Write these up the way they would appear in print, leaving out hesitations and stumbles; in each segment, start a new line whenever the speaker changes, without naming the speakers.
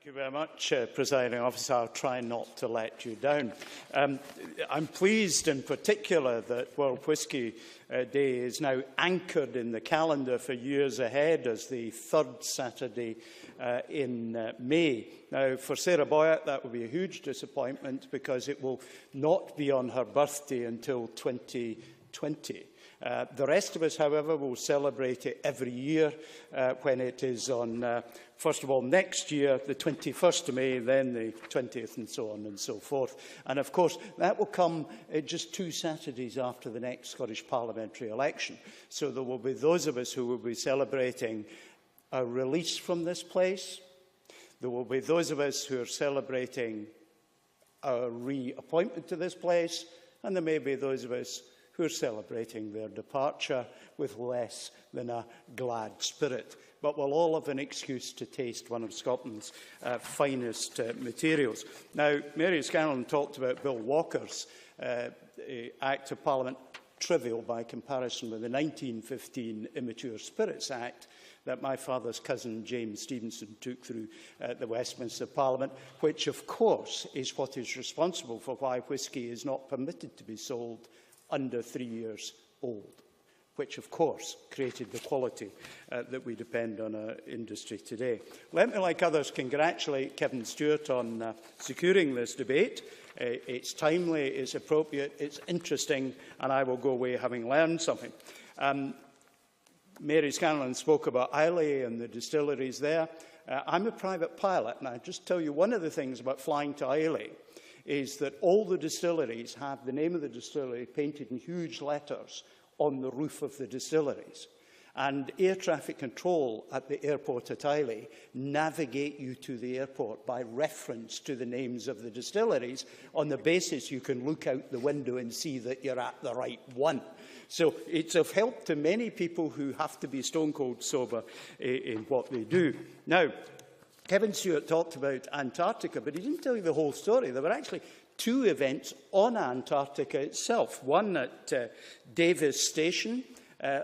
Thank you very much, Presiding Officer. I'll try not to let you down. I'm pleased in particular that World Whisky Day is now anchored in the calendar for years ahead as the third Saturday in May. Now, for Sarah Boyatt, that will be a huge disappointment because it will not be on her birthday until 2020. The rest of us, however, will celebrate it every year when it is on, first of all, next year, the 21st of May, then the 20th, and so on and so forth. And, of course, that will come just 2 Saturdays after the next Scottish Parliamentary election. So there will be those of us who will be celebrating a release from this place. There will be those of us who are celebrating a reappointment to this place. And there may be those of us who are celebrating their departure with less than a glad spirit. But we'll all have an excuse to taste one of Scotland's finest materials. Now, Mary Scanlon talked about Bill Walker's Act of Parliament, trivial by comparison with the 1915 Immature Spirits Act that my father's cousin James Stevenson took through the Westminster Parliament, which, of course, is what is responsible for why whisky is not permitted to be sold under 3 years old, which, of course, created the quality that we depend on our industry today. Let me, like others, congratulate Kevin Stewart on securing this debate. It's timely, it's appropriate, it's interesting, and I will go away having learned something. Mary Scanlon spoke about Islay and the distilleries there. I'm a private pilot, and I'll just tell you one of the things about flying to Islay is that all the distilleries have the name of the distillery painted in huge letters on the roof of the distilleries. And air traffic control at the airport at Islay navigate you to the airport by reference to the names of the distilleries on the basis you can look out the window and see that you're at the right one. So it's of help to many people who have to be stone-cold sober in what they do. Now, Kevin Stewart talked about Antarctica, but he didn't tell you the whole story. There were actually 2 events on Antarctica itself. One at Davis Station.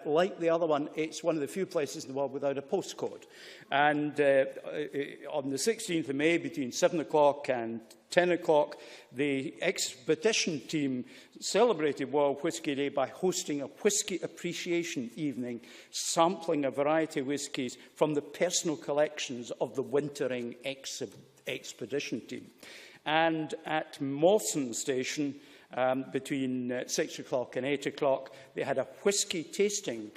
Like the other one, it's one of the few places in the world without a postcode. And on the 16th of May, between 7 o'clock and 10 o'clock, the expedition team celebrated World Whisky Day by hosting a whisky appreciation evening, sampling a variety of whiskies from the personal collections of the wintering expedition team. And at Mawson Station, between 6 o'clock and 8 o'clock, they had a whisky tasting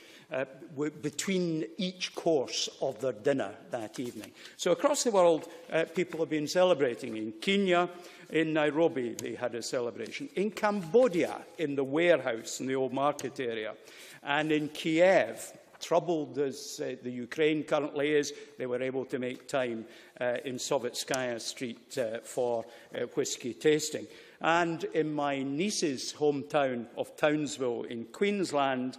between each course of their dinner that evening. So across the world, people have been celebrating. In Kenya, in Nairobi, they had a celebration. In Cambodia, in the warehouse in the old market area. And in Kiev, troubled as the Ukraine currently is, they were able to make time in Sovetskaya Street for whisky tasting. And in my niece's hometown of Townsville in Queensland,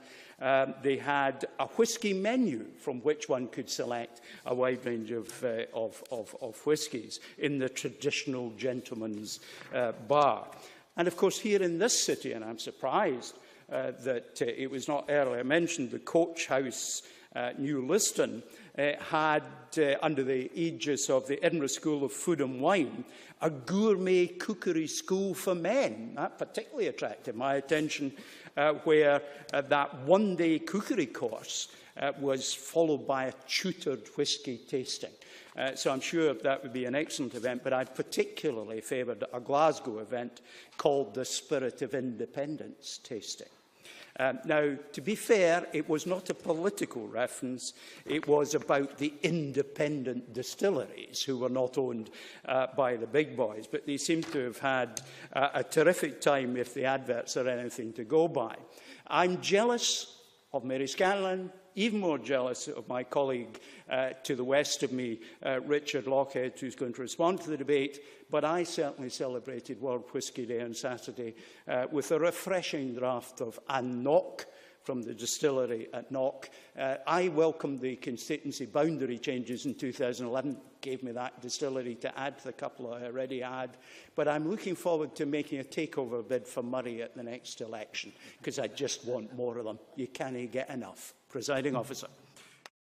they had a whisky menu from which one could select a wide range of whiskies in the traditional gentleman's bar. And of course, here in this city, and I'm surprised that it was not earlier mentioned, the Coach House, New Liston, had, under the aegis of the Edinburgh School of Food and Wine, a gourmet cookery school for men. That particularly attracted my attention, where that one-day cookery course was followed by a tutored whisky tasting. So I'm sure that would be an excellent event, but I particularly favoured a Glasgow event called the Spirit of Independence tasting. Now, to be fair, it was not a political reference. It was about the independent distilleries who were not owned by the big boys. But they seem to have had a terrific time if the adverts are anything to go by. I'm jealous of Mary Scanlon, even more jealous of my colleague to the west of me, Richard Lockhead, who's going to respond to the debate. But I certainly celebrated World Whisky Day on Saturday with a refreshing draught of Knock from the distillery at Knock. I welcomed the constituency boundary changes in 2011, gave me that distillery to add to the couple I already had. But I'm looking forward to making a takeover bid for Murray at the next election, because I just want more of them. You can't get enough. Presiding Officer.